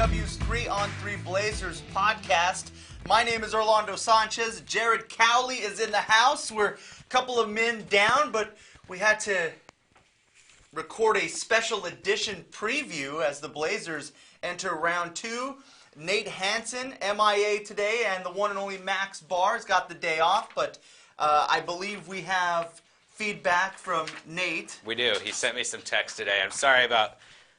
KBW's 3-on-3 Blazers podcast. My name is Orlando Sanchez. Jared Cowley is in the house. We're a couple of men down, but we had to record a special edition preview as the Blazers enter round two. Nate Hansen, MIA today, and the one and only Max Barr's got the day off, but I believe we have feedback from Nate. We do. He sent me some text today. I'm sorry about,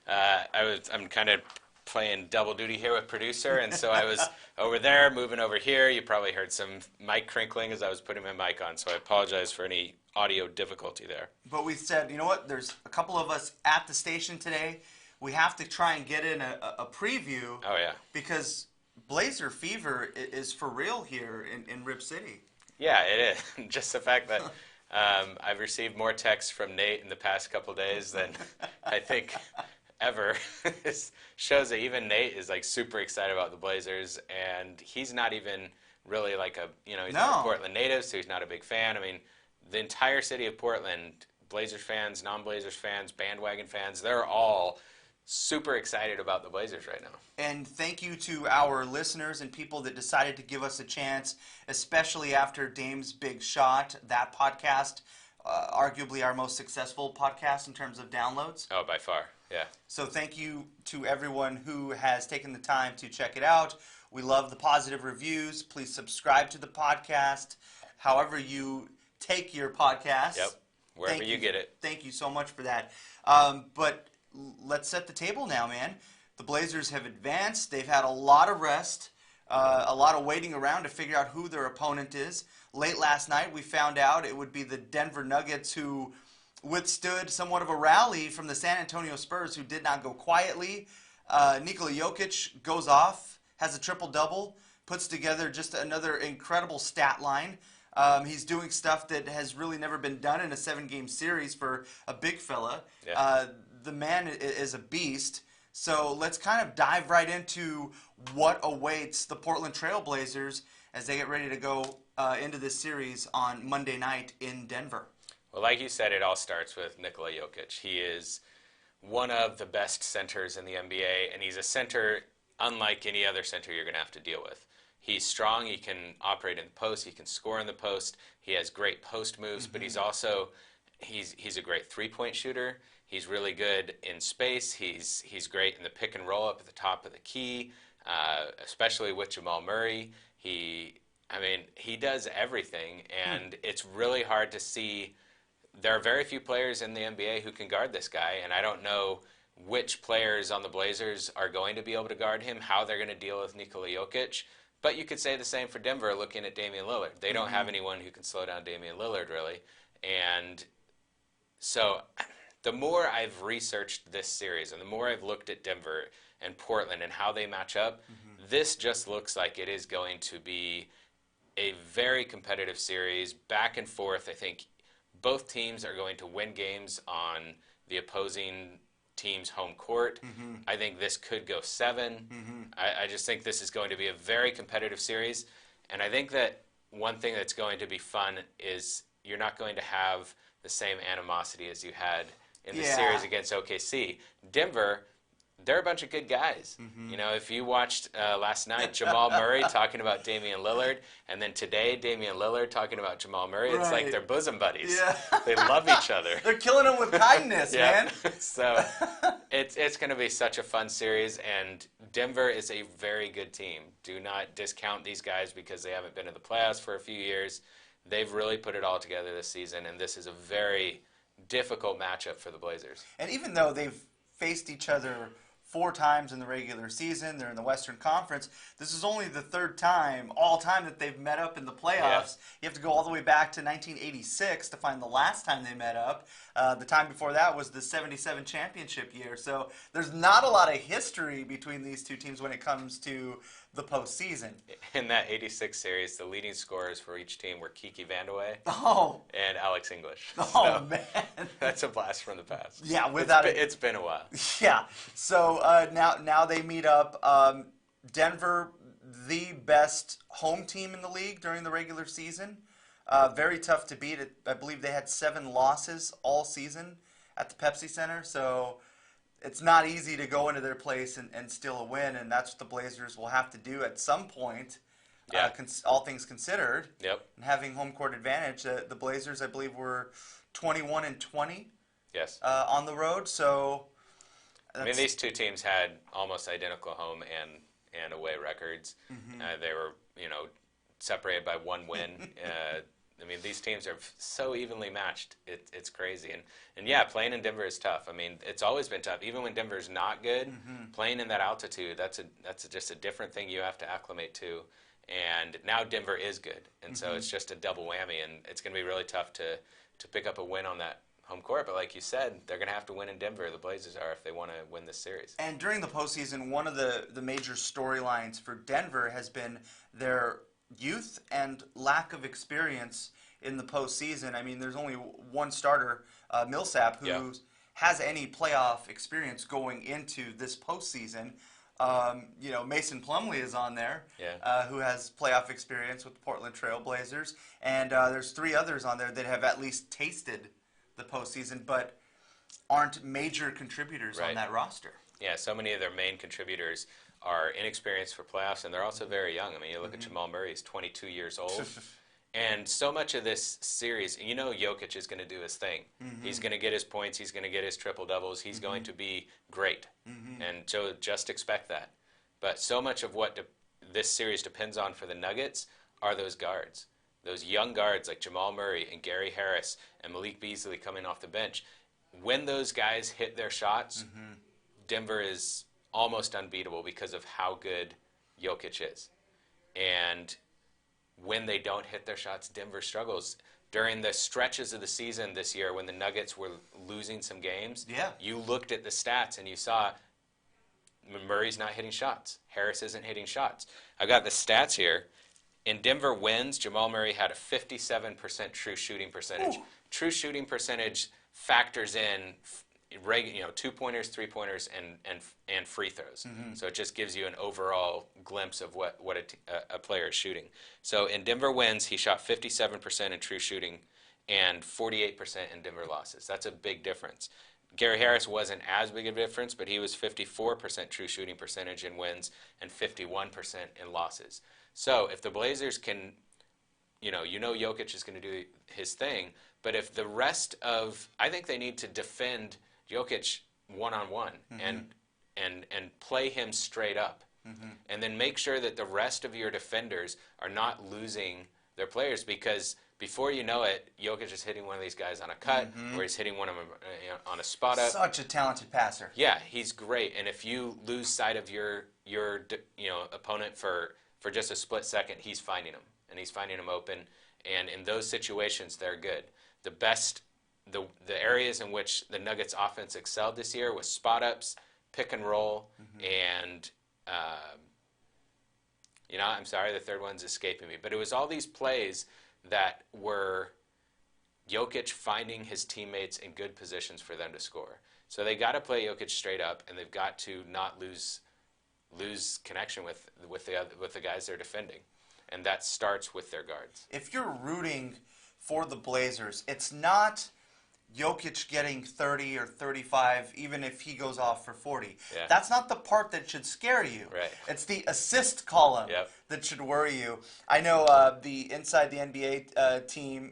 I'm kind of playing double duty here with producer, and so I was over there, moving over here. You probably heard some mic crinkling as I was putting my mic on, so I apologize for any audio difficulty there. But we said, you know what, there's a couple of us at the station today. We have to try and get in a preview. Oh, yeah. Because Blazer fever is for real here in Rip City. Yeah, it is. Just the fact that I've received more texts from Nate in the past couple of days than I think ever. This shows that even Nate is like super excited about the Blazers, and he's not even really like he's not a Portland native, so he's not a big fan. I mean, the entire city of Portland, Blazers fans, non-Blazers fans, bandwagon fans, they're all super excited about the Blazers right now. And thank you to our listeners and people that decided to give us a chance, especially after Dame's Big Shot. That podcast, arguably our most successful podcast in terms of downloads. Oh, by far, yeah. So thank you to everyone who has taken the time to check it out. We love the positive reviews. Please subscribe to the podcast, however you take your podcast. Yep, wherever you get it. Thank you so much for that. But let's set the table now, man. The Blazers have advanced. They've had a lot of rest, a lot of waiting around to figure out who their opponent is. Late last night, we found out it would be the Denver Nuggets, who withstood somewhat of a rally from the San Antonio Spurs, who did not go quietly. Nikola Jokic goes off, has a triple-double, puts together just another incredible stat line. He's doing stuff that has really never been done in a 7-game series for a big fella. Yeah. The man is a beast. So let's kind of dive right into what awaits the Portland Trail Blazers as they get ready to go into this series on Monday night in Denver. Well, like you said, it all starts with Nikola Jokic. He is one of the best centers in the NBA, and he's a center unlike any other center you're going to have to deal with. He's strong. He can operate in the post. He can score in the post. He has great post moves, but he's also he's a great three-point shooter. He's really good in space. He's great in the pick and roll up at the top of the key, especially with Jamal Murray. He does everything, and it's really hard to see. There are very few players in the NBA who can guard this guy, and I don't know which players on the Blazers are going to be able to guard him, how they're going to deal with Nikola Jokic. But you could say the same for Denver looking at Damian Lillard. They don't have anyone who can slow down Damian Lillard, really. And so the more I've researched this series and the more I've looked at Denver and Portland and how they match up, this just looks like it is going to be a very competitive series, back and forth. I think both teams are going to win games on the opposing team's home court. I think this could go 7. I just think this is going to be a very competitive series. And I think that one thing that's going to be fun is you're not going to have the same animosity as you had in the series against OKC. Denver, they're a bunch of good guys. You know, if you watched last night Jamal Murray talking about Damian Lillard, and then today Damian Lillard talking about Jamal Murray, it's like they're bosom buddies. Yeah. They love each other. They're killing them with kindness, man. So it's going to be such a fun series, and Denver is a very good team. Do not discount these guys because they haven't been in the playoffs for a few years. They've really put it all together this season, and this is a very difficult matchup for the Blazers. And even though they've faced each other 4 times in the regular season, they're in the Western Conference, this is only the 3rd time all time that they've met up in the playoffs. Yeah. You have to go all the way back to 1986 to find the last time they met up. The time before that was the 77 championship year. So there's not a lot of history between these two teams when it comes to the postseason. In that 86 series, the leading scorers for each team were Kiki Vandeweghe and Alex English. Oh, man. That's a blast from the past. Yeah, it's been a while. Yeah. So now they meet up. Denver, the best home team in the league during the regular season. Very tough to beat. I believe they had 7 losses all season at the Pepsi Center. So it's not easy to go into their place and steal a win, and that's what the Blazers will have to do at some point. Yeah. All things considered, Yep. and having home court advantage, the Blazers, I believe, were 21-20 Yes. on the road. So, I mean, these two teams had almost identical home and away records. They were, separated by one win. I mean, these teams are so evenly matched. It's crazy. And yeah, playing in Denver is tough. I mean, it's always been tough. Even when Denver's not good, playing in that altitude, that's just a different thing you have to acclimate to. And now Denver is good, and so it's just a double whammy. And it's going to be really tough to pick up a win on that home court. But like you said, they're going to have to win in Denver. The Blazers are, if they want to win this series. And during the postseason, one of the major storylines for Denver has been their youth and lack of experience in the postseason. I mean, there's only one starter, Millsap, who has any playoff experience going into this postseason. Mason Plumlee is on there, who has playoff experience with the Portland Trail Blazers, and there's three others on there that have at least tasted the postseason, but aren't major contributors on that roster. Yeah, so many of their main contributors are inexperienced for playoffs, and they're also very young. I mean, you look at Jamal Murray; he's 22 years old. And so much of this series, Jokic is going to do his thing. He's going to get his points. He's going to get his triple-doubles. He's going to be great. And just expect that. But so much of what this series depends on for the Nuggets are those guards. Those young guards like Jamal Murray and Gary Harris and Malik Beasley coming off the bench. When those guys hit their shots, Denver is almost unbeatable because of how good Jokic is. And when they don't hit their shots, Denver struggles. During the stretches of the season this year when the Nuggets were losing some games, you looked at the stats and you saw Murray's not hitting shots. Harris isn't hitting shots. I got the stats here. In Denver wins, Jamal Murray had a 57% true shooting percentage. Ooh. True shooting percentage factors in two-pointers, three-pointers, and free throws. So it just gives you an overall glimpse of what a player is shooting. So in Denver wins, he shot 57% in true shooting and 48% in Denver losses. That's a big difference. Gary Harris wasn't as big a difference, but he was 54% true shooting percentage in wins and 51% in losses. So if the Blazers can, Jokic is going to do his thing, but if the rest of, I think they need to defend Jokic one-on-one and play him straight up. And then make sure that the rest of your defenders are not losing their players, because before you know it, Jokic is hitting one of these guys on a cut or he's hitting one of them on a spot up. Such a talented passer. Yeah, he's great. And if you lose sight of your opponent for just a split second, he's finding them. And he's finding them open. And in those situations, they're good. The areas in which the Nuggets offense excelled this year was spot ups, pick and roll, and I'm sorry, the third one's escaping me. But it was all these plays that were Jokic finding his teammates in good positions for them to score. So they got to play Jokic straight up, and they've got to not lose connection with the guys they're defending, and that starts with their guards. If you're rooting for the Blazers, it's not Jokic getting 30 or 35, even if he goes off for 40. Yeah. That's not the part that should scare you. Right. It's the assist column that should worry you. I know the Inside the NBA team,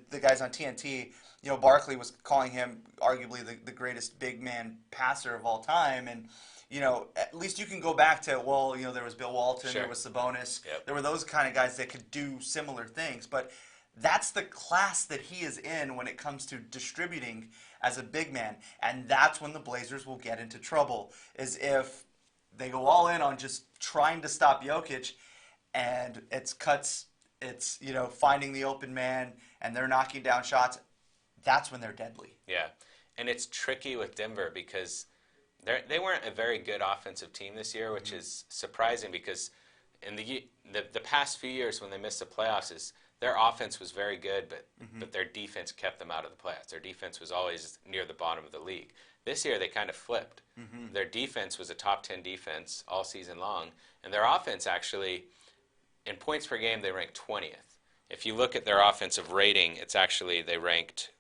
the guys on TNT, Barkley was calling him arguably the greatest big man passer of all time, and at least you can go back to, there was Bill Walton, there was Sabonis, there were those kind of guys that could do similar things, but that's the class that he is in when it comes to distributing as a big man. And that's when the Blazers will get into trouble, is if they go all in on just trying to stop Jokic, and it's cuts, it's, finding the open man, and they're knocking down shots. That's when they're deadly. Yeah. And it's tricky with Denver because they weren't a very good offensive team this year, which is surprising because in the past few years when they missed the playoffs, their offense was very good, but their defense kept them out of the playoffs. Their defense was always near the bottom of the league. This year, they kind of flipped. Their defense was a top 10 defense all season long, and their offense actually, in points per game, they ranked 20th. If you look at their offensive rating, it's actually they ranked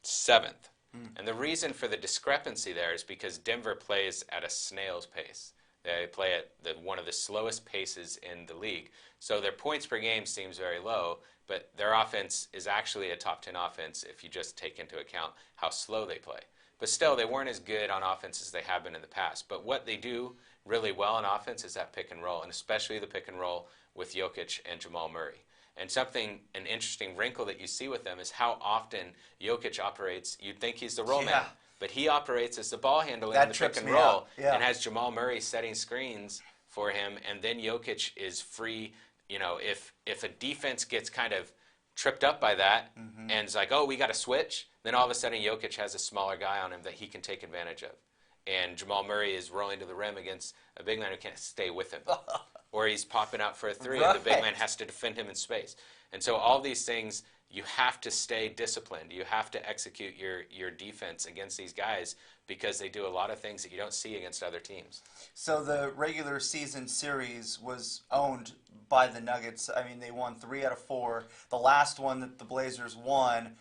7th. And the reason for the discrepancy there is because Denver plays at a snail's pace. They play at one of the slowest paces in the league. So their points per game seems very low, but their offense is actually a top 10 offense if you just take into account how slow they play. But still, they weren't as good on offense as they have been in the past. But what they do really well on offense is that pick and roll, and especially the pick and roll with Jokic and Jamal Murray. And an interesting wrinkle that you see with them is how often Jokic operates. You'd think he's the roll man, but he operates as the ball handler in the pick and roll, and has Jamal Murray setting screens for him, and then Jokic is free. You know, if a defense gets kind of tripped up by that and is like, oh, we got to switch, then all of a sudden Jokic has a smaller guy on him that he can take advantage of. And Jamal Murray is rolling to the rim against a big man who can't stay with him. Or he's popping out for a three, and the big man has to defend him in space. And so all these things, you have to stay disciplined. You have to execute your defense against these guys because they do a lot of things that you don't see against other teams. So the regular season series was owned by the Nuggets. I mean, they won 3 out of 4. The last one that the Blazers won,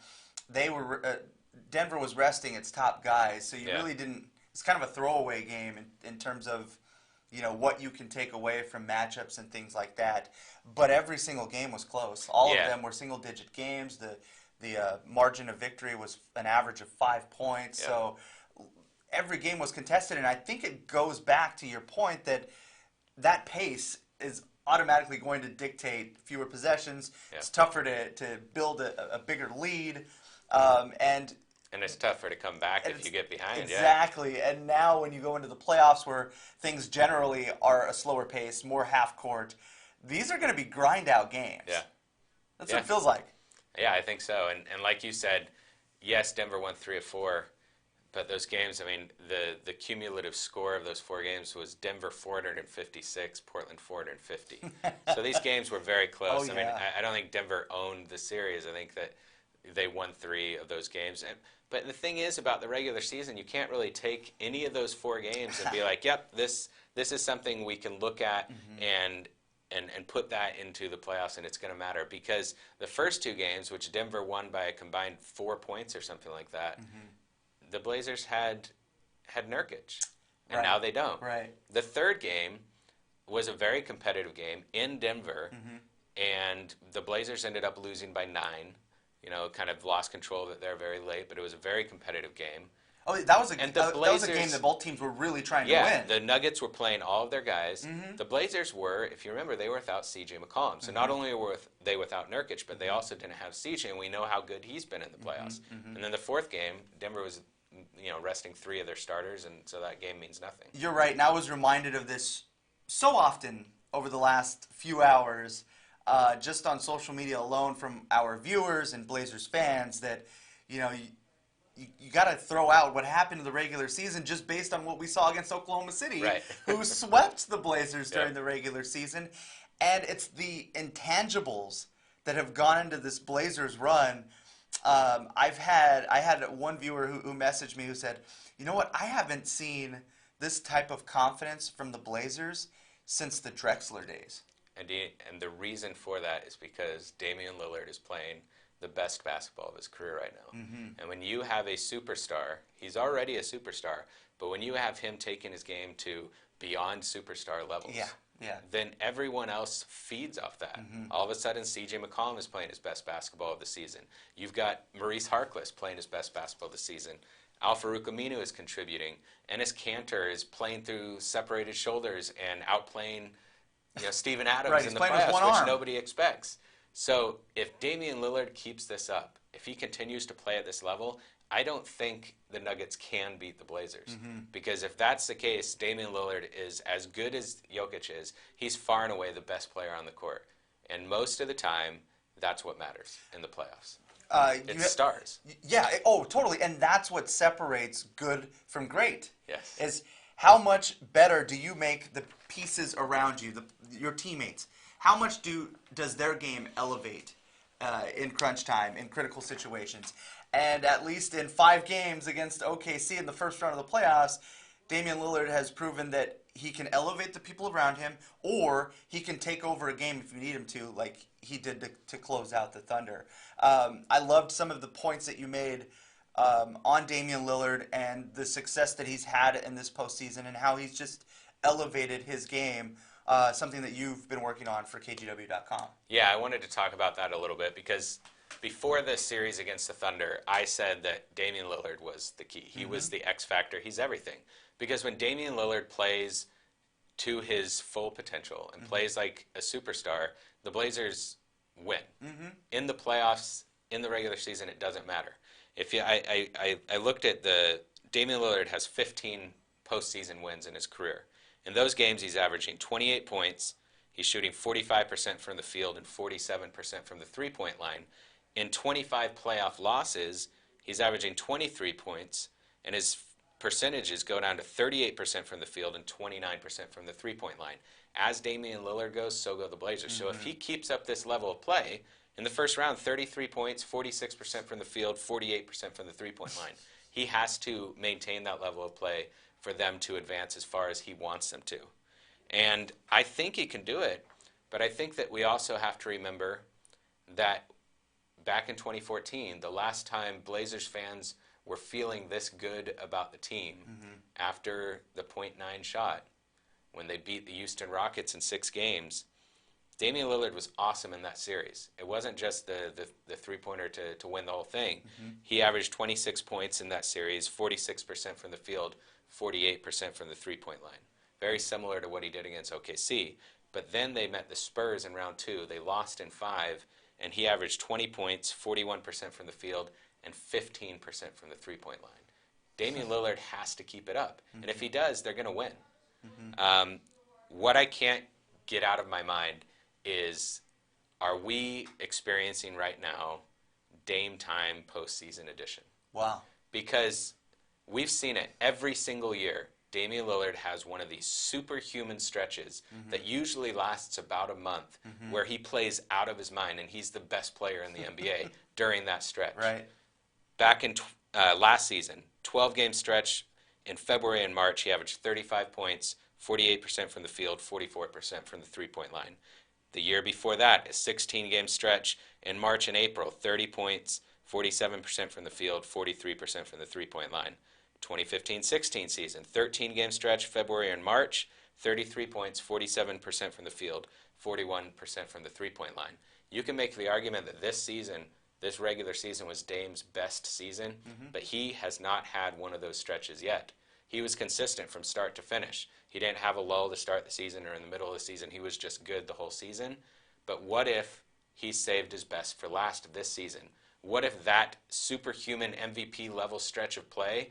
Denver was resting its top guys, so you really didn't. It's kind of a throwaway game in terms of, you know, what you can take away from matchups and things like that. But every single game was close. All of them were single-digit games. The margin of victory was an average of 5 points. So every game was contested, and I think it goes back to your point that pace is automatically going to dictate fewer possessions. It's tougher to build a bigger lead, and it's tougher to come back if you get behind. Exactly. And now when you go into the playoffs where things generally are a slower pace, more half court, these are going to be grind out games. Yeah. That's what it feels like. Yeah, I think so. And like you said, yes, Denver won 3 of 4, but those games, I mean, the cumulative score of those 4 games was Denver 456, Portland 450. So these games were very close. I mean, I don't think Denver owned the series. I think that they won 3 of those games. But the thing is about the regular season, you can't really take any of those 4 games and be like, yep, this is something we can look at and put that into the playoffs, and it's going to matter. Because the first 2 games, which Denver won by a combined 4 points or something like that, the Blazers had Nurkic, and now they don't. Right. The third game was a very competitive game in Denver, and the Blazers ended up losing by 9. You know, kind of lost control of it there very late, but it was a very competitive game. Oh, that was a game that both teams were really trying to win. Yeah, the Nuggets were playing all of their guys. The Blazers were, if you remember, they were without C.J. McCollum. So not only were they without Nurkic, but they also didn't have C.J., and we know how good he's been in the playoffs. And then the fourth game, Denver was, resting 3 of their starters, and so that game means nothing. You're right, and I was reminded of this so often over the last few hours, just on social media alone from our viewers and Blazers fans, that, you got to throw out what happened in the regular season just based on what we saw against Oklahoma City, who swept the Blazers during the regular season. And it's the intangibles that have gone into this Blazers run. I had one viewer who messaged me who said, you know what, I haven't seen this type of confidence from the Blazers since the Drexler days. And the reason for that is because Damian Lillard is playing the best basketball of his career right now. And when you have a superstar, he's already a superstar, but when you have him taking his game to beyond superstar levels, then everyone else feeds off that. All of a sudden, C.J. McCollum is playing his best basketball of the season. You've got Maurice Harkless playing his best basketball of the season. Al-Farouq Aminu is contributing. Enes Kanter is playing through separated shoulders and outplaying Steven Adams in the playoffs, which nobody expects. So if Damian Lillard keeps this up, if he continues to play at this level, I don't think the Nuggets can beat the Blazers. Because if that's the case, Damian Lillard is as good as Jokic is. He's far and away the best player on the court. And most of the time, that's what matters in the playoffs. It's stars. Yeah, totally. And that's what separates good from great. Yes. Is how much better do you make the pieces around you, your teammates? How much does their game elevate in crunch time, in critical situations? And at least in 5 games against OKC in the first round of the playoffs, Damian Lillard has proven that he can elevate the people around him, or he can take over a game if you need him to, like he did to close out the Thunder. I loved some of the points that you made on Damian Lillard and the success that he's had in this postseason and how he's just elevated his game, something that you've been working on for KGW.com. Yeah, I wanted to talk about that a little bit because before this series against the Thunder, I said that Damian Lillard was the key. He was the X factor. He's everything. Because when Damian Lillard plays to his full potential and plays like a superstar, the Blazers win. In the playoffs, in the regular season, it doesn't matter. If you, I looked at Damian Lillard has 15 postseason wins in his career. In those games, he's averaging 28 points. He's shooting 45% from the field and 47% from the three-point line. In 25 playoff losses, he's averaging 23 points, and his percentages go down to 38% from the field and 29% from the three-point line. As Damian Lillard goes, so go the Blazers. So if he keeps up this level of play, in the first round, 33 points, 46% from the field, 48% from the three-point line. He has to maintain that level of play for them to advance as far as he wants them to. And I think he can do it, but I think that we also have to remember that back in 2014, the last time Blazers fans were feeling this good about the team after the .9 shot, when they beat the Houston Rockets in 6 games, Damian Lillard was awesome in that series. It wasn't just the three-pointer to win the whole thing. He averaged 26 points in that series, 46% from the field, 48% from the three-point line. Very similar to what he did against OKC. But then they met the Spurs in round 2. They lost in 5, and he averaged 20 points, 41% from the field, and 15% from the three-point line. Damian Lillard has to keep it up. And if he does, they're going to win. What I can't get out of my mind is, are we experiencing right now Dame time postseason edition? Wow. Because we've seen it every single year. Damian Lillard has one of these superhuman stretches that usually lasts about a month where he plays out of his mind, and he's the best player in the NBA during that stretch. Right. Back in last season, 12-game stretch in February and March, he averaged 35 points, 48% from the field, 44% from the three-point line. The year before that, a 16-game stretch in March and April, 30 points, 47% from the field, 43% from the three-point line. 2015-16 season, 13-game stretch, February and March, 33 points, 47% from the field, 41% from the three-point line. You can make the argument that this season, this regular season, was Dame's best season, but he has not had one of those stretches yet. He was consistent from start to finish. He didn't have a lull to start the season or in the middle of the season. He was just good the whole season. But what if he saved his best for last of this season? What if that superhuman MVP level stretch of play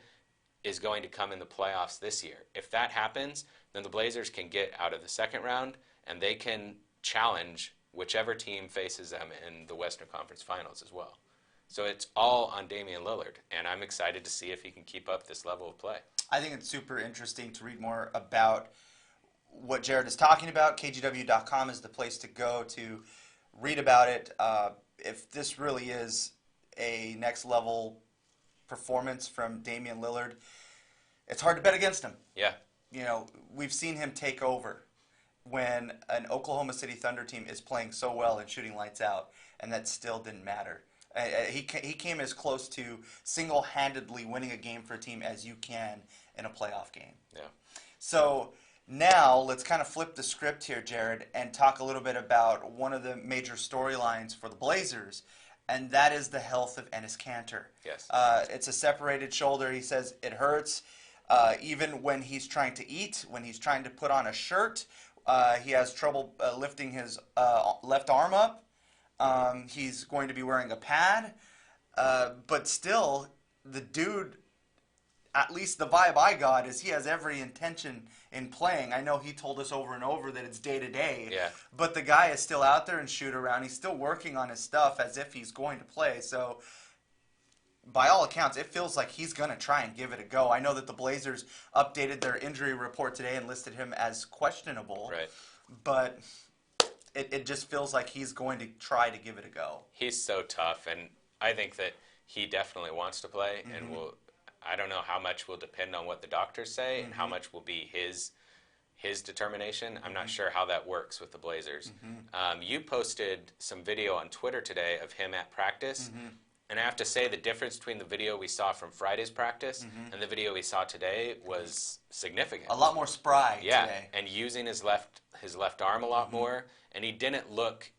is going to come in the playoffs this year? If that happens, then the Blazers can get out of the second round and they can challenge whichever team faces them in the Western Conference Finals as well. So it's all on Damian Lillard, and I'm excited to see if he can keep up this level of play. I think it's super interesting to read more about what Jared is talking about. KGW.com is the place to go to read about it. If this really is a next level performance from Damian Lillard, it's hard to bet against him. Yeah. You know, we've seen him take over when an Oklahoma City Thunder team is playing so well and shooting lights out, and that still didn't matter. He came as close to single-handedly winning a game for a team as you can in a playoff game. Yeah. So now let's kind of flip the script here, Jared, and talk a little bit about one of the major storylines for the Blazers, and that is the health of Enes Kanter. Yes. It's a separated shoulder. He says it hurts even when he's trying to eat, when he's trying to put on a shirt. He has trouble lifting his left arm up. He's going to be wearing a pad. But still, the dude, at least the vibe I got, is he has every intention in playing. I know he told us over and over that it's day to day. Yeah. But the guy is still out there and shoot around. He's still working on his stuff as if he's going to play. So by all accounts, it feels like he's going to try and give it a go. I know that the Blazers updated their injury report today and listed him as questionable. Right. But it just feels like he's going to try to give it a go. He's so tough, and I think that he definitely wants to play, and I don't know how much will depend on what the doctors say and how much will be his determination. I'm not sure how that works with the Blazers. You posted some video on Twitter today of him at practice, And I have to say the difference between the video we saw from Friday's practice and the video we saw today was significant. A lot more spry Yeah, today. and using his left arm a lot more, and he didn't look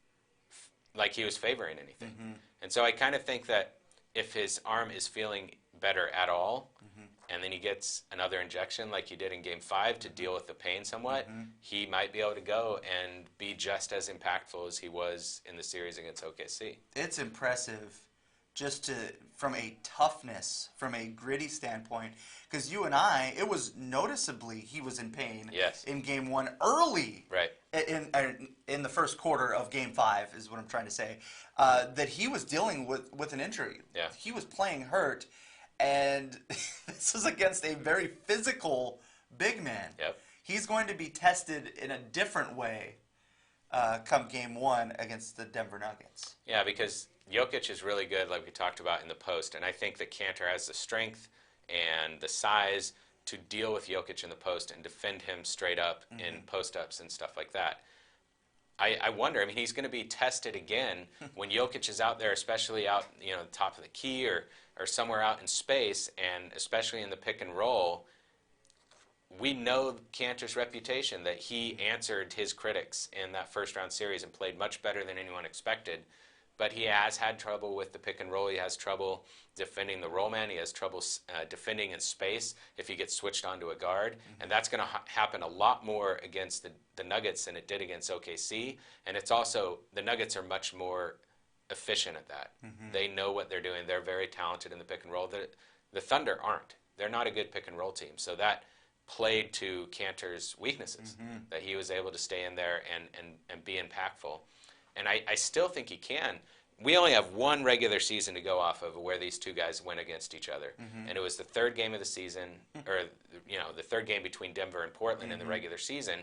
like he was favoring anything. And so I kind of think that if his arm is feeling better at all, and then he gets another injection like he did in Game 5 to deal with the pain somewhat, he might be able to go and be just as impactful as he was in the series against OKC. It's impressive from a toughness, from a gritty standpoint, because you and I, it was noticeably he was in pain Yes. in Game 1 early. Right. In the first quarter of Game 5 is what I'm trying to say, that he was dealing with an injury. Yeah. He was playing hurt, and this is against a very physical big man. Yep. He's going to be tested in a different way come Game 1 against the Denver Nuggets. Yeah, because Jokic is really good, like we talked about in the post, and I think that Kanter has the strength and the size to deal with Jokic in the post and defend him straight up in post-ups and stuff like that. I wonder, I mean, he's going to be tested again when Jokic is out there, especially out, top of the key or somewhere out in space, and especially in the pick and roll. We know Kanter's reputation that he answered his critics in that first-round series and played much better than anyone expected. But he has had trouble with the pick and roll. He has trouble defending the roll man. He has trouble defending in space if he gets switched onto a guard. And that's going to happen a lot more against the Nuggets than it did against OKC. And it's also, the Nuggets are much more efficient at that. They know what they're doing. They're very talented in the pick and roll. The Thunder aren't. They're not a good pick and roll team. So that played to Kanter's weaknesses, that he was able to stay in there and be impactful. And I still think he can. We only have one regular season to go off of where these two guys went against each other. And it was the third game of the season, or the third game between Denver and Portland in the regular season.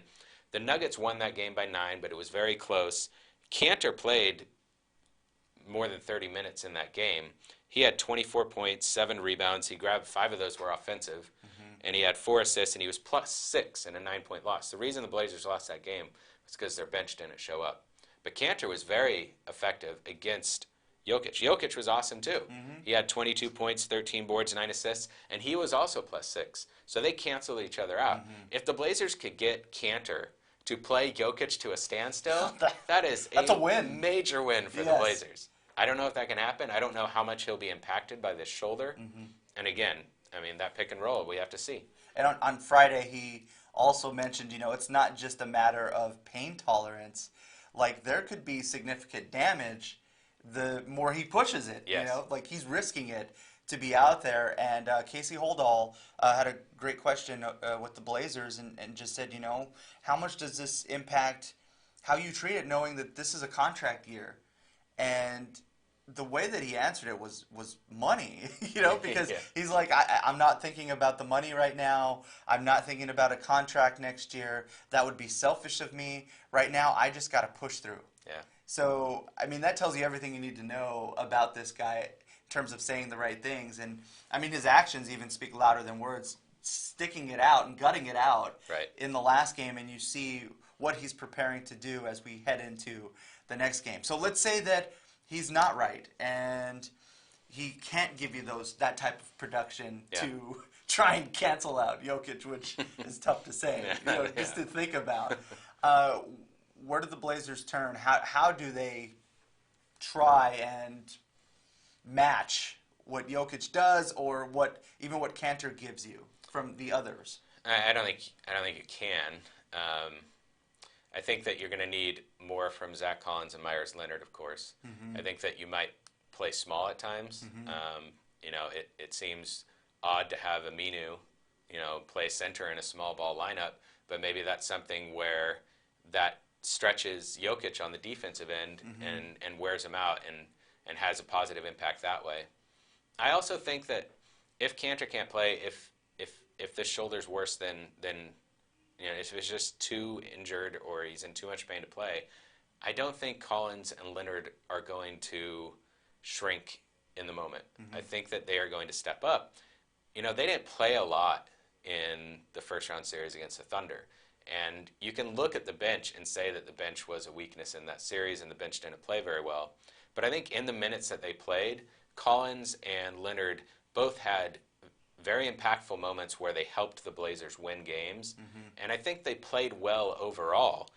The Nuggets won that game by 9, but it was very close. Kanter played more than 30 minutes in that game. He had 24 points, 7 rebounds. He grabbed 5 of those were offensive. And he had 4 assists, and he was +6 in a 9-point loss. The reason the Blazers lost that game was because their bench didn't show up. But Kanter was very effective against Jokic. Jokic was awesome, too. He had 22 points, 13 boards, 9 assists, and he was also +6. So they canceled each other out. If the Blazers could get Kanter to play Jokic to a standstill, that's a win. Major win for the Blazers. I don't know if that can happen. I don't know how much he'll be impacted by this shoulder. And again, I mean, that pick and roll, we have to see. And on Friday, he also mentioned, it's not just a matter of pain tolerance. Like, there could be significant damage the more he pushes it. Yes. Like, he's risking it to be out there. And Casey Holdahl had a great question with the Blazers and just said, how much does this impact how you treat it, knowing that this is a contract year? And the way that he answered it was money, because he's like, I'm not thinking about the money right now. I'm not thinking about a contract next year. That would be selfish of me. Right now, I just got to push through. Yeah. So, I mean, that tells you everything you need to know about this guy in terms of saying the right things. And, I mean, his actions even speak louder than words, sticking it out and gutting it out in the last game. And you see what he's preparing to do as we head into the next game. So let's say that he's not right, and he can't give you that type of production to try and cancel out Jokic, which is tough to say, just to think about. Where do the Blazers turn? How do they try and match what Jokic does, or even what Kanter gives you from the others? I don't think you can. I think that you're going to need more from Zach Collins and Myers Leonard, of course. I think that you might play small at times. It seems odd to have Aminu, play center in a small ball lineup, but maybe that's something where that stretches Jokic on the defensive end and wears him out and has a positive impact that way. I also think that if Kanter can't play, if this shoulder's worse than if it's just too injured or he's in too much pain to play, I don't think Collins and Leonard are going to shrink in the moment. I think that they are going to step up. They didn't play a lot in the first-round series against the Thunder. And you can look at the bench and say that the bench was a weakness in that series and the bench didn't play very well. But I think in the minutes that they played, Collins and Leonard both had very impactful moments where they helped the Blazers win games, and I think they played well overall.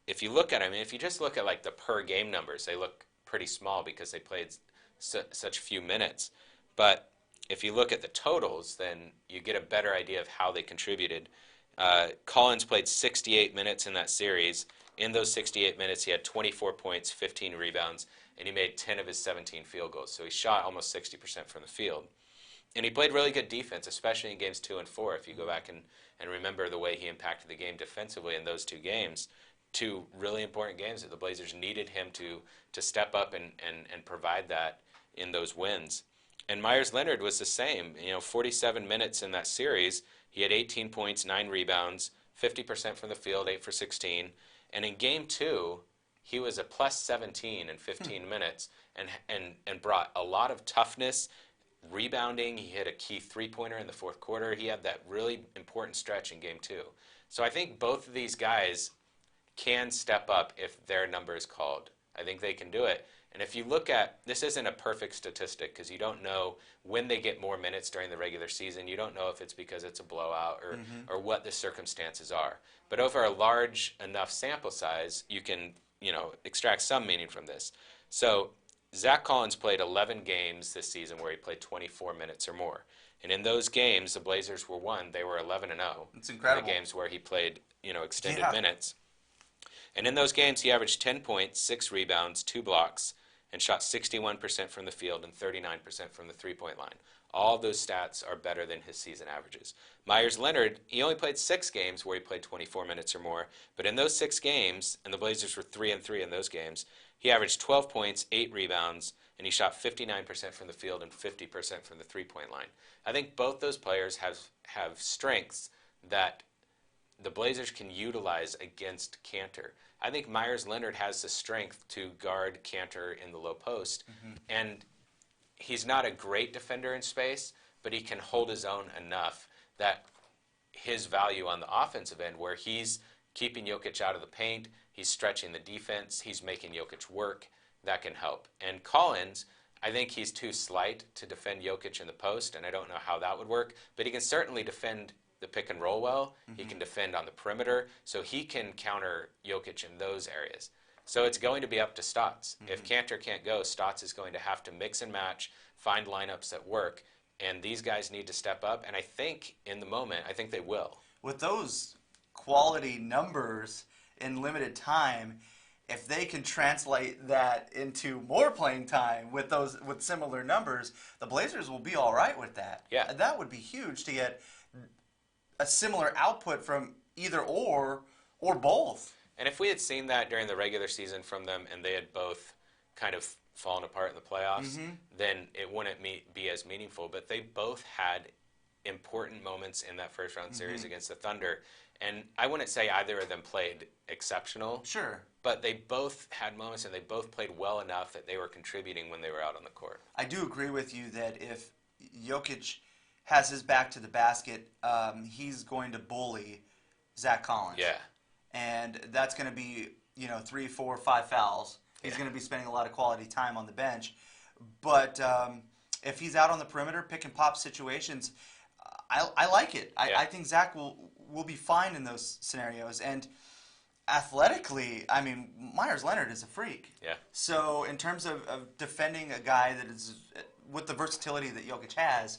If you look at, I mean, if you just look at like the per game numbers, they look pretty small because they played such few minutes. But if you look at the totals, then you get a better idea of how they contributed. Collins played 68 minutes in that series. In those 68 minutes, he had 24 points, 15 rebounds, and he made 10 of his 17 field goals. So he shot almost 60% from the field. And he played really good defense, especially in games 2 and 4. If you go back and remember the way he impacted the game defensively in those 2 games, 2 really important games that the Blazers needed him to step up and provide that in those wins. And Myers Leonard was the same. 47 minutes in that series, he had 18 points, 9 rebounds, 50% from the field, 8 for 16. And in game 2, he was a plus 17 in 15 minutes and brought a lot of toughness, rebounding. He hit a key three-pointer in the fourth quarter. He had that really important stretch in game 2. So I think both of these guys can step up if their number is called. I think they can do it. And if you look at, this isn't a perfect statistic because you don't know when they get more minutes during the regular season. You don't know if it's because it's a blowout or what the circumstances are. But over a large enough sample size, you can extract some meaning from this. So Zach Collins played 11 games this season where he played 24 minutes or more. And in those games, the Blazers were won. They were 11-0. It's incredible. The games where he played, extended minutes. And in those games, he averaged 10 points, 6 rebounds, 2 blocks, and shot 61% from the field and 39% from the three-point line. All of those stats are better than his season averages. Myers Leonard, he only played 6 games where he played 24 minutes or more, but in those 6 games, and the Blazers were 3-3 in those games, he averaged 12 points, 8 rebounds, and he shot 59% from the field and 50% from the three-point line. I think both those players have strengths that the Blazers can utilize against Kanter. I think Myers Leonard has the strength to guard Kanter in the low post, and he's not a great defender in space, but he can hold his own enough that his value on the offensive end, where he's keeping Jokic out of the paint, he's stretching the defense, he's making Jokic work, that can help. And Collins, I think he's too slight to defend Jokic in the post, and I don't know how that would work, but he can certainly defend the pick and roll well. He can defend on the perimeter, so he can counter Jokic in those areas. So it's going to be up to Stotts. If Kanter can't go, Stotts is going to have to mix and match, find lineups that work, and these guys need to step up, and I think in the moment, I think they will. With those quality numbers in limited time, if they can translate that into more playing time with similar numbers, the Blazers will be all right with that. Yeah. That would be huge to get a similar output from either or both. And if we had seen that during the regular season from them and they had both kind of fallen apart in the playoffs, then it wouldn't be as meaningful. But they both had important moments in that first round series against the Thunder. And I wouldn't say either of them played exceptional. Sure. But they both had moments and they both played well enough that they were contributing when they were out on the court. I do agree with you that if Jokic has his back to the basket, he's going to bully Zach Collins. Yeah. And that's going to be, 3, 4, 5 fouls. He's going to be spending a lot of quality time on the bench. But if he's out on the perimeter, pick and pop situations, I like it. I think Zach will be fine in those scenarios. And athletically, I mean, Myers Leonard is a freak. Yeah. So in terms of defending a guy that is with the versatility that Jokic has,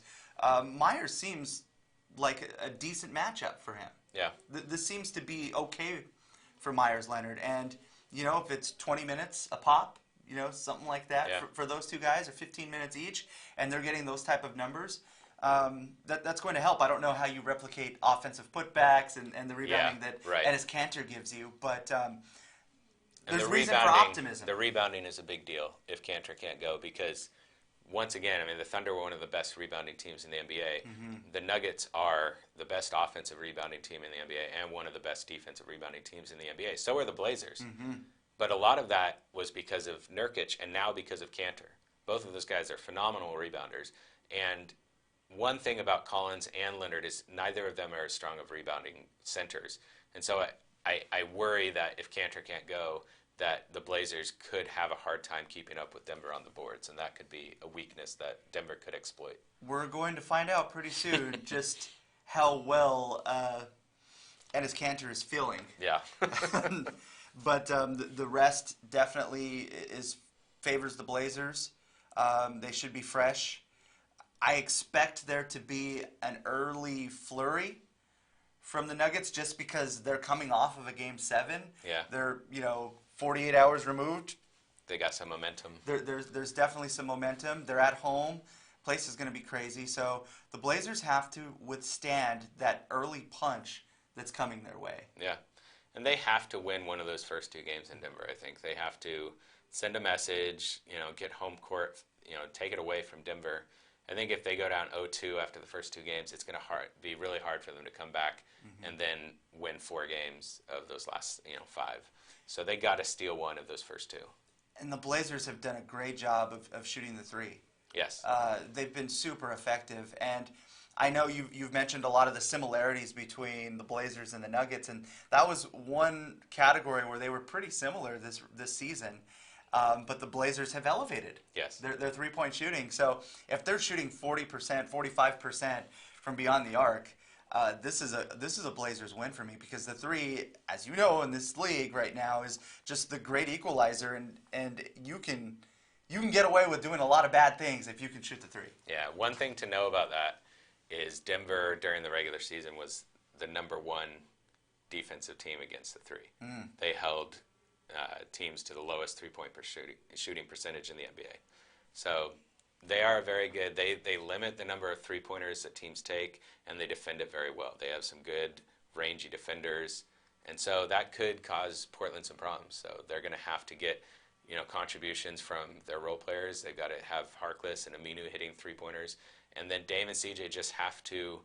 Myers seems like a decent matchup for him. Yeah. This seems to be okay for Myers Leonard. And, if it's 20 minutes a pop, something like that for those two guys, or 15 minutes each, and they're getting those type of numbers, that's going to help. I don't know how you replicate offensive putbacks and the rebounding that Enes Kanter gives you, but there's reason for optimism. The rebounding is a big deal if Kanter can't go because, once again, I mean, the Thunder were one of the best rebounding teams in the NBA. The Nuggets are the best offensive rebounding team in the NBA and one of the best defensive rebounding teams in the NBA. So are the Blazers. But a lot of that was because of Nurkic and now because of Kanter. Both of those guys are phenomenal rebounders. And one thing about Collins and Leonard is neither of them are as strong of rebounding centers. And so I worry that if Kanter can't go, that the Blazers could have a hard time keeping up with Denver on the boards, and that could be a weakness that Denver could exploit. We're going to find out pretty soon just how well Enes Kanter is feeling. Yeah. But the rest definitely favors the Blazers. They should be fresh. I expect there to be an early flurry from the Nuggets just because they're coming off of a Game 7. Yeah. They're, 48 hours removed. They got some momentum. There's definitely some momentum. They're at home. Place is going to be crazy. So the Blazers have to withstand that early punch that's coming their way. Yeah. And they have to win one of those first 2 games in Denver, I think. They have to send a message, get home court, take it away from Denver. I think if they go down 0-2 after the first 2 games, it's going to be really hard for them to come back and then win 4 games of those last 5. So they got to steal one of those first 2. And the Blazers have done a great job of shooting the three. Yes. They've been super effective. And I know you've mentioned a lot of the similarities between the Blazers and the Nuggets, and that was one category where they were pretty similar this season. But the Blazers have elevated their three-point shooting. So if they're shooting 40%, 45% from beyond the arc, this is a Blazers win for me because the three, as you know, in this league right now is just the great equalizer, and you can get away with doing a lot of bad things if you can shoot the three. Yeah, one thing to know about that is Denver during the regular season was the number 1 defensive team against the three. They held teams to the lowest three-point shooting percentage in the NBA. So they are very good. They limit the number of three-pointers that teams take, and they defend it very well. They have some good, rangy defenders, and so that could cause Portland some problems. So they're going to have to get contributions from their role players. They've got to have Harkless and Aminu hitting three-pointers, and then Dame and CJ just have to.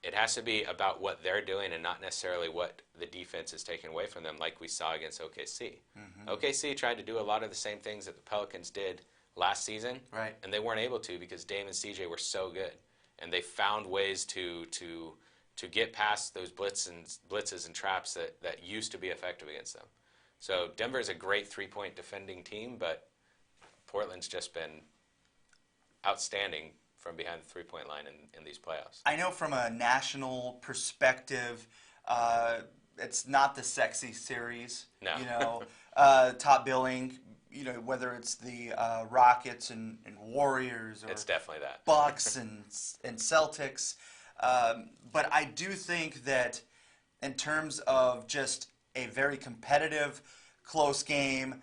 It has to be about what they're doing and not necessarily what the defense is taking away from them, like we saw against OKC. OKC tried to do a lot of the same things that the Pelicans did last season, right? And they weren't able to because Dame and CJ were so good, and they found ways to get past those blitzes and traps that used to be effective against them. So Denver's a great three-point defending team, but Portland's just been outstanding from behind the three-point line in these playoffs. I know from a national perspective, it's not the sexy series. No. Top billing, whether it's the Rockets and Warriors or it's definitely that. Bucks and Celtics. But I do think that in terms of just a very competitive, close game,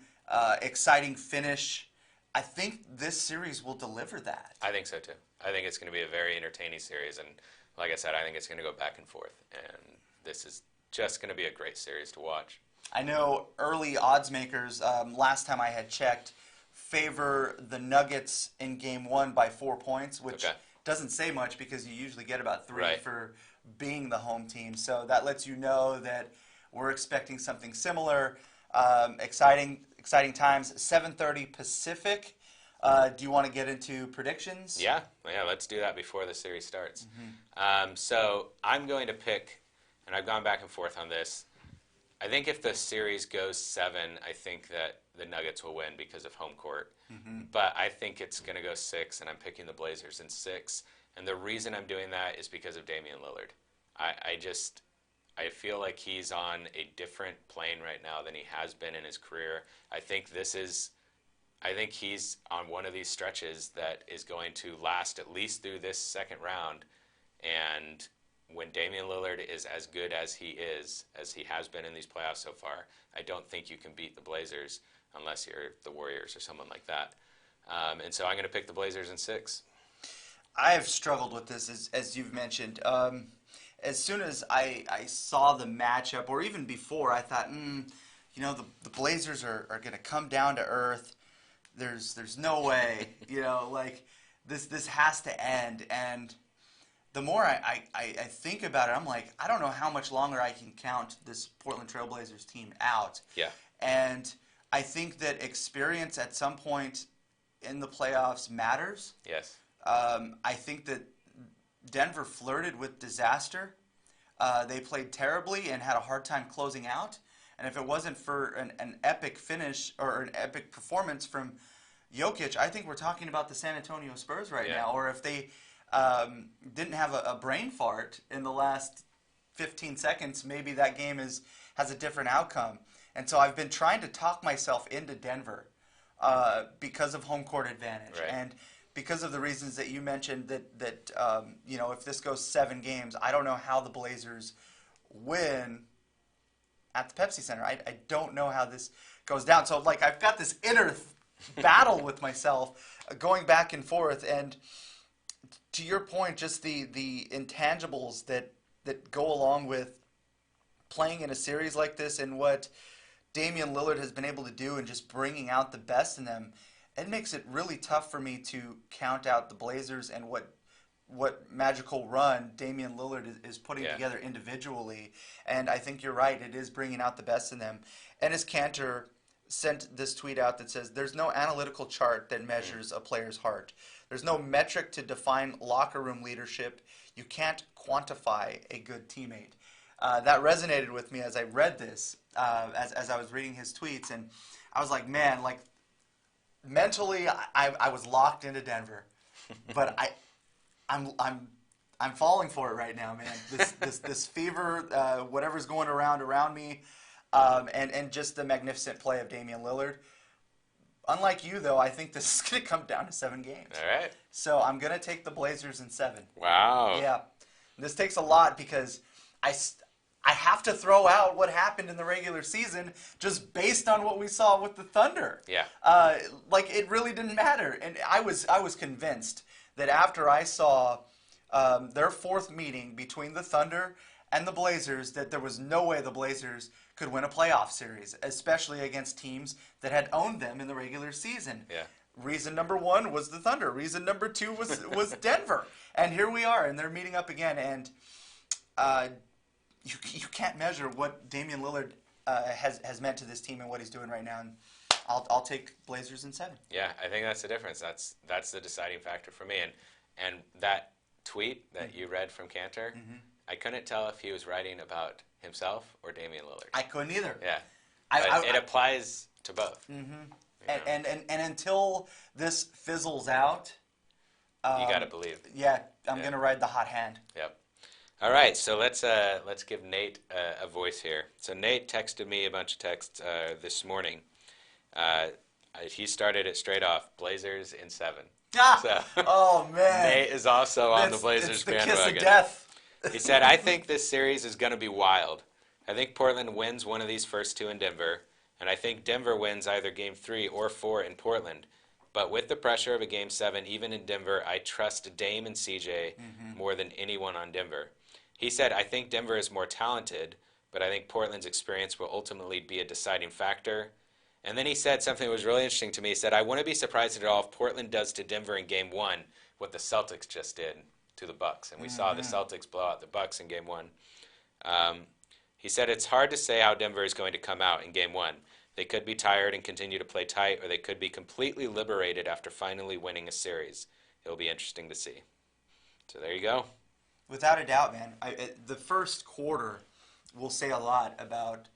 exciting finish, I think this series will deliver that. I think so too. I think it's going to be a very entertaining series, and like I said, I think it's going to go back and forth, and this is just going to be a great series to watch. I know early odds makers, last time I had checked, favor the Nuggets in Game 1 by 4 points, which doesn't say much because you usually get about 3 for being the home team. So that lets you know that we're expecting something similar. Exciting times. 7:30 Pacific. Do you want to get into predictions? Yeah, let's do that before the series starts. So I'm going to pick, and I've gone back and forth on this. I think if the series goes 7, I think that the Nuggets will win because of home court. But I think it's going to go 6, and I'm picking the Blazers in 6. And the reason I'm doing that is because of Damian Lillard. I feel like he's on a different plane right now than he has been in his career. I think he's on one of these stretches that is going to last at least through this second round. And when Damian Lillard is as good as he has been in these playoffs so far, I don't think you can beat the Blazers unless you're the Warriors or someone like that. And so I'm going to pick the Blazers in 6. I have struggled with this, as you've mentioned. As soon as I saw the matchup, or even before, I thought, the Blazers are going to come down to earth. There's no way, this has to end. And the more I think about it, I'm like, I don't know how much longer I can count this Portland Trail Blazers team out. Yeah. And I think that experience at some point in the playoffs matters. Yes. I think that Denver flirted with disaster. They played terribly and had a hard time closing out. And if it wasn't for an epic finish or an epic performance from Jokic, I think we're talking about the San Antonio Spurs right now. Or if they didn't have a brain fart in the last 15 seconds, maybe that game has a different outcome. And so I've been trying to talk myself into Denver because of home court advantage. Right. And because of the reasons that you mentioned that if this goes 7 games, I don't know how the Blazers win at the Pepsi Center. I don't know how this goes down. So, like, I've got this inner battle with myself going back and forth. And to your point, just the intangibles that go along with playing in a series like this and what Damian Lillard has been able to do and just bringing out the best in them, it makes it really tough for me to count out the Blazers and what magical run Damian Lillard is putting together individually. And I think you're right. It is bringing out the best in them. Enes Kanter sent this tweet out that says, there's no analytical chart that measures a player's heart. There's no metric to define locker room leadership. You can't quantify a good teammate. That resonated with me as I read this, as I was reading his tweets. And I was like, man, like, mentally, I was locked into Denver, but I'm falling for it right now, man. This fever, whatever's going around me, and just the magnificent play of Damian Lillard. Unlike you, though, I think this is going to come down to 7 games. All right. So I'm going to take the Blazers in 7. Wow. Yeah, this takes a lot because I have to throw out what happened in the regular season just based on what we saw with the Thunder. Yeah. Like, it really didn't matter. And I was convinced that after I saw their 4th meeting between the Thunder and the Blazers, that there was no way the Blazers could win a playoff series, especially against teams that had owned them in the regular season. Yeah. Reason number 1 was the Thunder. Reason number 2 was Denver. And here we are, and they're meeting up again. And you can't measure what Damian Lillard has meant to this team and what he's doing right now. And I'll take Blazers in 7. Yeah, I think that's the difference. That's the deciding factor for me. And that tweet that you read from Kanter, I couldn't tell if he was writing about himself or Damian Lillard. I couldn't either. Yeah. It applies to both. And until this fizzles out, you got to believe. Yeah, I'm going to ride the hot hand. Yep. All right, so let's give Nate a voice here. So Nate texted me a bunch of texts this morning. He started it straight off, Blazers in 7. So, oh, man. Nate is also on the Blazers it's the bandwagon. kiss of death. He said, I think this series is going to be wild. I think Portland wins one of these first 2 in Denver, and I think Denver wins either Game 3 or 4 in Portland. But with the pressure of a Game 7, even in Denver, I trust Dame and CJ more than anyone on Denver. He said, I think Denver is more talented, but I think Portland's experience will ultimately be a deciding factor. And then he said something that was really interesting to me. He said, I wouldn't be surprised at all if Portland does to Denver in Game 1 what the Celtics just did to the Bucks. And we saw the Celtics blow out the Bucks in Game 1. He said, it's hard to say how Denver is going to come out in Game 1. They could be tired and continue to play tight, or they could be completely liberated after finally winning a series. It'll be interesting to see. So there you go. Without a doubt, man. The first quarter will say a lot about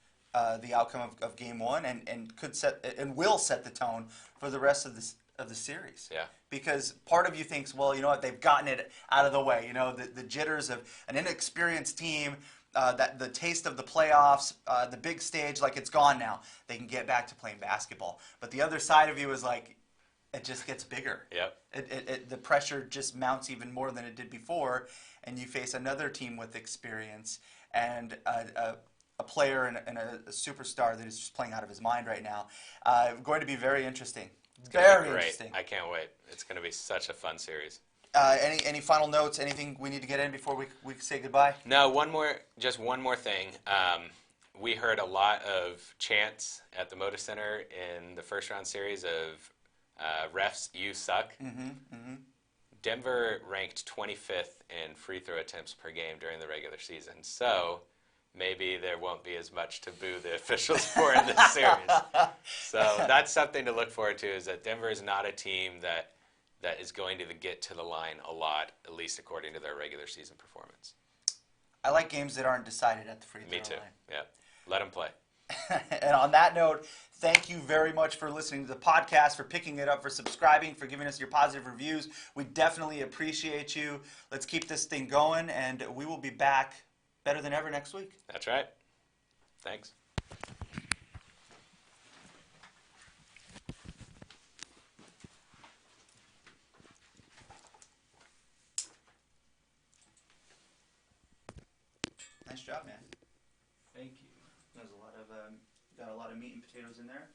the outcome of Game 1 and could set and will set the tone for the rest of the series. Yeah. Because part of you thinks, well, you know what, they've gotten it out of the way. You know, the jitters of an inexperienced team, that the taste of the playoffs, the big stage, like, it's gone now. They can get back to playing basketball. But the other side of you is like, it just gets bigger. Yep. The pressure just mounts even more than it did before, and you face another team with experience and a player and a superstar that is just playing out of his mind right now. Going to be very interesting. Very interesting. I can't wait. It's going to be such a fun series. Any final notes? Anything we need to get in before we say goodbye? No, one more thing. We heard a lot of chants at the Moda Center in the first round series of refs, you suck. Denver ranked 25th in free throw attempts per game during the regular season. So maybe there won't be as much to boo the officials for in this series. So that's something to look forward to, is that Denver is not a team that is going to get to the line a lot, at least according to their regular season performance. I like games that aren't decided at the free throw line. Me too, yeah. Let them play. And on that note, thank you very much for listening to the podcast, for picking it up, for subscribing, for giving us your positive reviews. We definitely appreciate you. Let's keep this thing going, and we will be back better than ever next week. That's right. Thanks. Nice job, man. Thank you. There's got a lot of meat and potatoes in there.